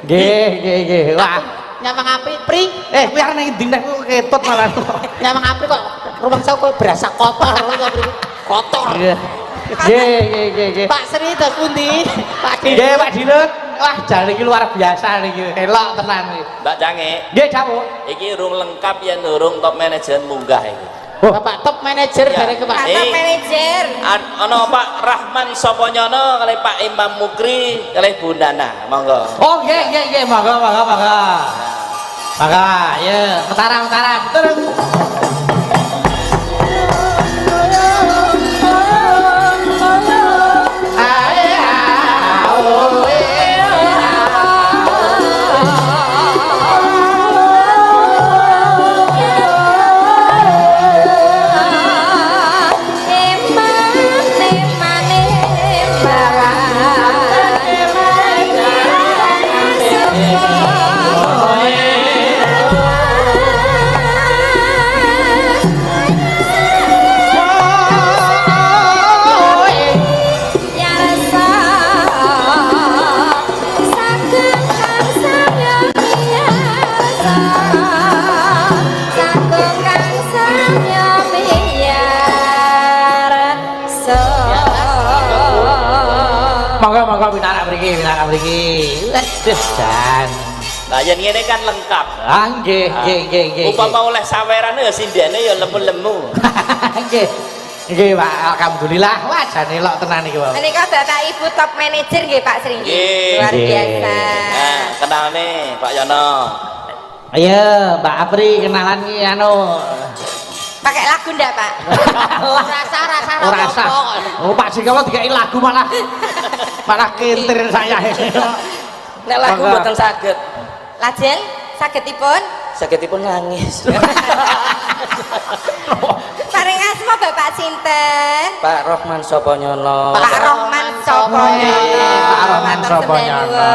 Nggih. Wah. Nyamang api pri. Kuwi arep ning ndi nek ketut malah. Nyamang api kok rumangsa kok berasa kotor kok pri. Kotor. Nggih. Pak Sri dos pundi? Pak Nggih, Pak Dirut. Wah, jane iki luar biasa niki. Elok tenan iki. Mbak Cange, Nggih, dawuh. iki urung lengkap ya urung top manajer munggah iki. Bapak top manajer Ya. dari ke Pak. Bapak manajer. Ana Pak Rahman Soponyono kali Pak Imam Mukri kali Bu Nana, monggo. Oh, nggih. Monggo. Monggo, ya, utara. Betul. Monggo pinarak mriki. Wis jan. Lah yen ngene kan lengkap. Ah, nggih. Upama oleh saweran ya sindene ya lemu-lemu. Nggih, Pak. Alhamdulillah. Wah, jane elok tenan iki, Pak. Menika Bapak Ibu top manajer nggih Pak Sri. Nggih. Luar biasa. Nah, kenalne Pak Yono. Ayo, Mbak Apri kenalan iki anu. Pakai lagu ndak, Pak? Rasa Ora sah. Oh, Pak Jikawa dikai lagu malah kintir saya. Nek lagu Monggo. mboten saged. Lajeng sagedipun Sagedipun nangis. paring asma Bapak sinten? Pak Rohman Soponyono. Pak Rohman Soponyono. Pak Rohman Soponyono.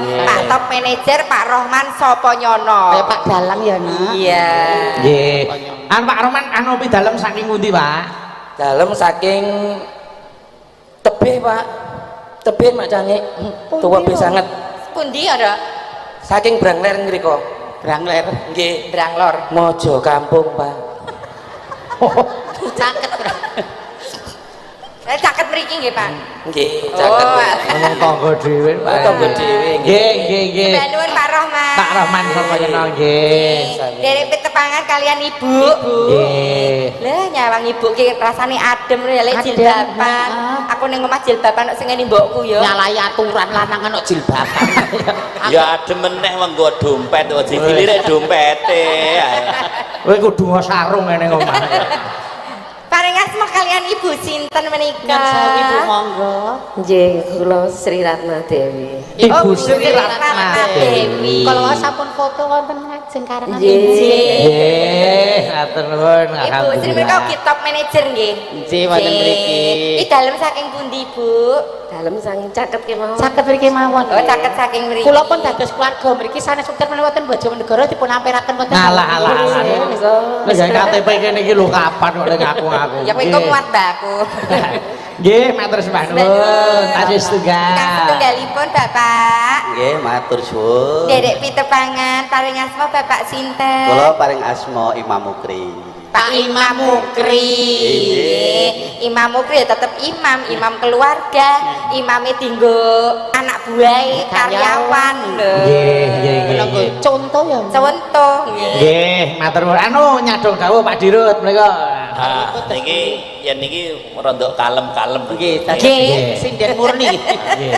Nggih. Pak top manajer Pak Rohman Soponyono. Kayak Pak Dalang ya, Nak. Iya. Nggih. Pak Roman anu pidalem saking pundi, Pak? Dalem saking tebih, Pak. Tebih Mak Cange. Tuwa sanget. Pundi ya, Dok? Saking Brangler ngriko. Brangler. Nggih. Branglor. Mojo kampung, Pak. Caket. Caket mriki nggih, Pak. Nggih, Oh, caket. Ngomong tangga dhewe, Pak. Tangga dhewe nggih. Nggih. Mbak Nuwun Pak Rohman. Pak Rohman Soponyono nggih. Derek pitepangan kalian Ibu. Nggih. Lah nyawang Ibu ki rasane adem ya lek Adem, jilbaban. heeh. Aku ning omah jilbaban kok sing ngene mbokku ya. Nyalai aturan lanangan kok jilbaban. Ya adem meneh menggo dompet kok dilirik dompete. Kowe kudu nggo sarung ngene omah. Paring asma kalian Ibu sinten menika? Kan saya Ibu monggo. Nggih, kula Sri Ratna Dewi. Ibu Oh, Sri Ratna Dewi. Kalau sampun foto wonten ngajeng karengan Nggih. Nggih, matur nuwun. Ibu Sri menika ugi top manajer nggih. Nggih, wonten mriki. Iki dalem saking pundi, Bu? Dalem sang caket kemawon. Saged mriki mawon. Oh, caket saking mriki. Kula pun dados keluarga mriki sanes sukses menawi Bojonegoro dipun ampiraken wonten. Alah. Wis gawe KTP kene iki lho kapan kok ning aku. Ya kowe kok muat mbakku. Nggih, matur sembah nuwun. Tasih setunggal. Kang setunggalipun Bapak. Nggih, matur suwun. Derek pitepangan paring asma Bapak sinten? Kula paring asma Imam Mukri. Pak Imam Mukri. Imam Mukri ya tetep imam keluarga, imame dinggo anak buah karyawan lho. Nggih. Contoh ya. Contoh. Nggih, matur nuwun. Anu nyadong dawuh Pak Dirut menika. niki yen niki rondok kalem-kalem. Nggih, tadi sinden murni. Nggih.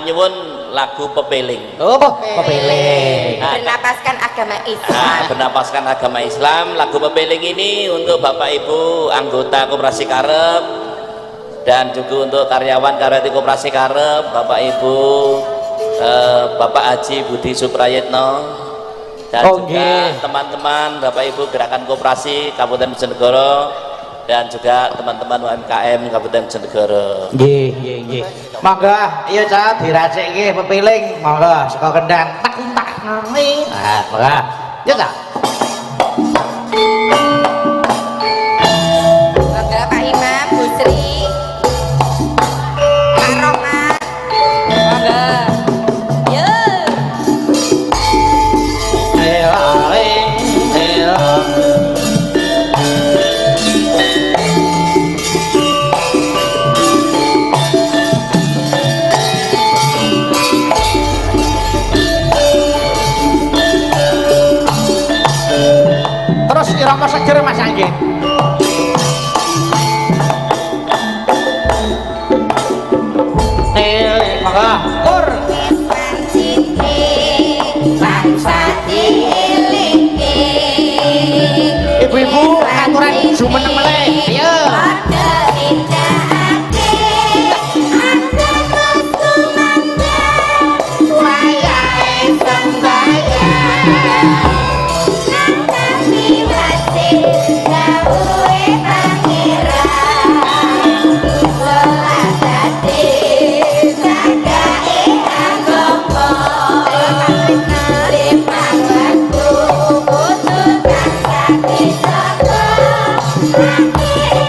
Nyuwun lagu pepeling. Oh, pepeling. Bernapaskan agama Islam. Bernapaskan agama Islam. Lagu pepeling ini untuk Bapak Ibu anggota Koperasi Karep dan juga untuk karyawan karyawati Koperasi Karep, Bapak Ibu Bapak Haji Budi Suprayitno dan juga teman-teman Bapak Ibu Gerakan Koperasi Kabupaten Bojonegoro dan juga teman-teman UMKM Kabupaten Bojonegoro. Nggih, nggih, nggih. Monggo iya Cak diracik nggih pepiling. Monggo saka kendang tak nang. Monggo. Ya Cak. Monggo Pak Imam, Bu Sri. Pak Rohman. Monggo. Yo. Terus irama seger Mas Anggi. Monggo. Tur. Ibu-ibu aturan jumeneng meleh. Ayo. Thank you.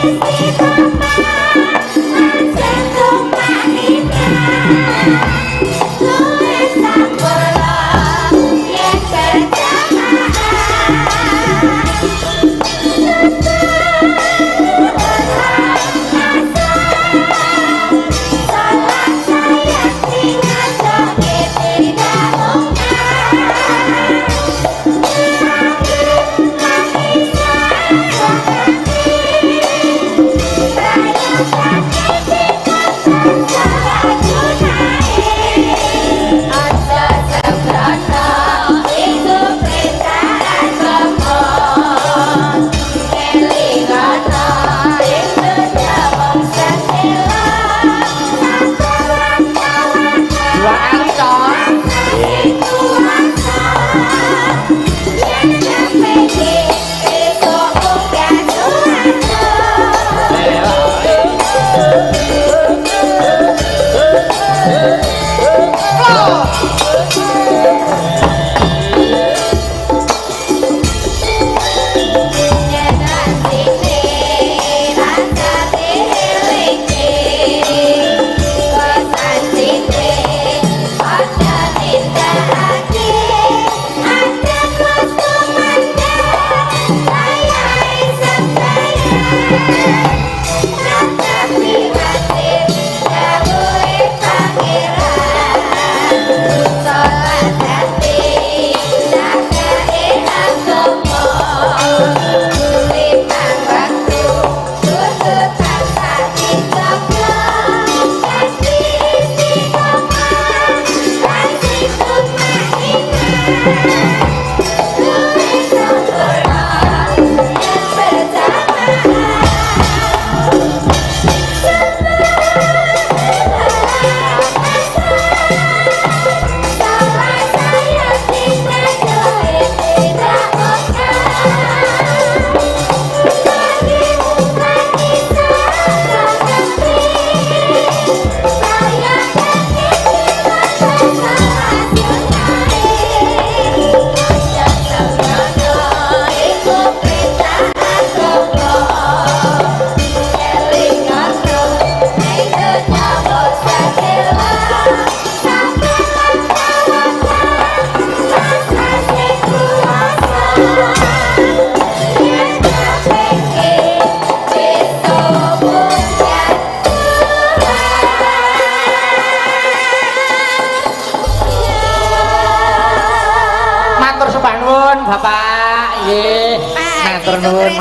matur nuwun,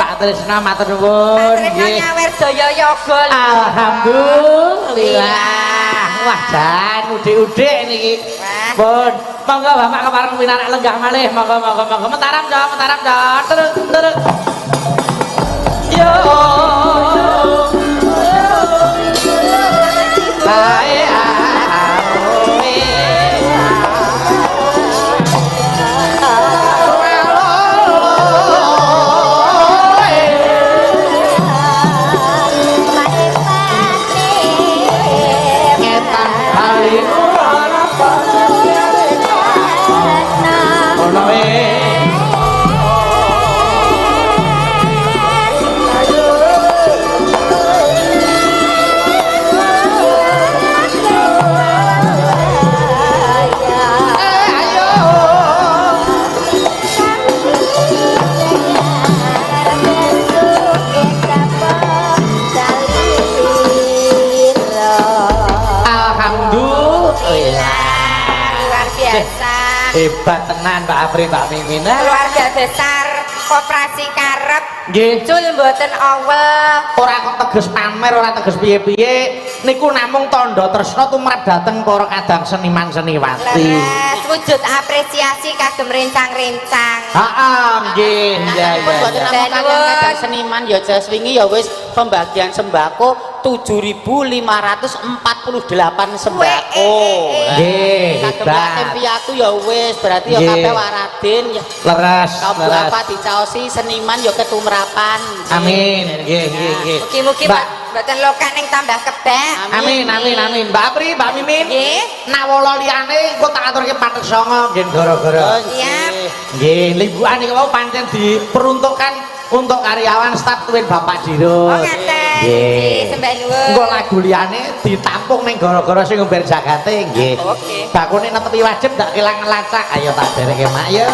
Pak Trisna matur nuwun. Nggih. Nyawer daya yoga. Alhamdulillah. Wah, jan udik-udik niki. Pun, monggo Bapak kepareng pinarak lenggah malih. Monggo. Mentaram, Jo. Terus. Yo. Bae hebat tenan Pak Apri, Pak Mimin. Keluarga besar Koperasi Karep. Nggih. Cul mboten awel. Ora kok teges pamer, ora teges piye-piye. Niku namung tandha tresna tumrap dhateng para kadang seniman seniwati. Leres wujud apresiasi kagem rencang-rencang. Heeh, nggih. Ya. Mboten namung kalian kadang seniman ya jas wingi ya wis pembagian sembako 7.548 sembako. Nggih, Kagem hebat. yatim piatu ya wis berarti ya kabeh waradin ya. Leres. Kaum apa dicaosi seniman ya ketumrapan. Amin. Nggih. Mugi-mugi Pak mboten lokan ning tambah kebak. Amin. Mbak Apri, Mbak Mimin. Nggih. Nawala liyane engko tak aturke patek sanga nggih gara-gara. Siap. Nggih, libukan iki mau pancen diperuntukkan untuk karyawan staf tuwin Bapak Dirut. Oh ngaten. Nggih. Sembah nuwun. Engko lagu liyane ditampung ning gara-gara sing ngomber jagate nggih. Oke. Bakune netepi wajib ndak kelang ngelacak. Ayo tak dereke Mak yo.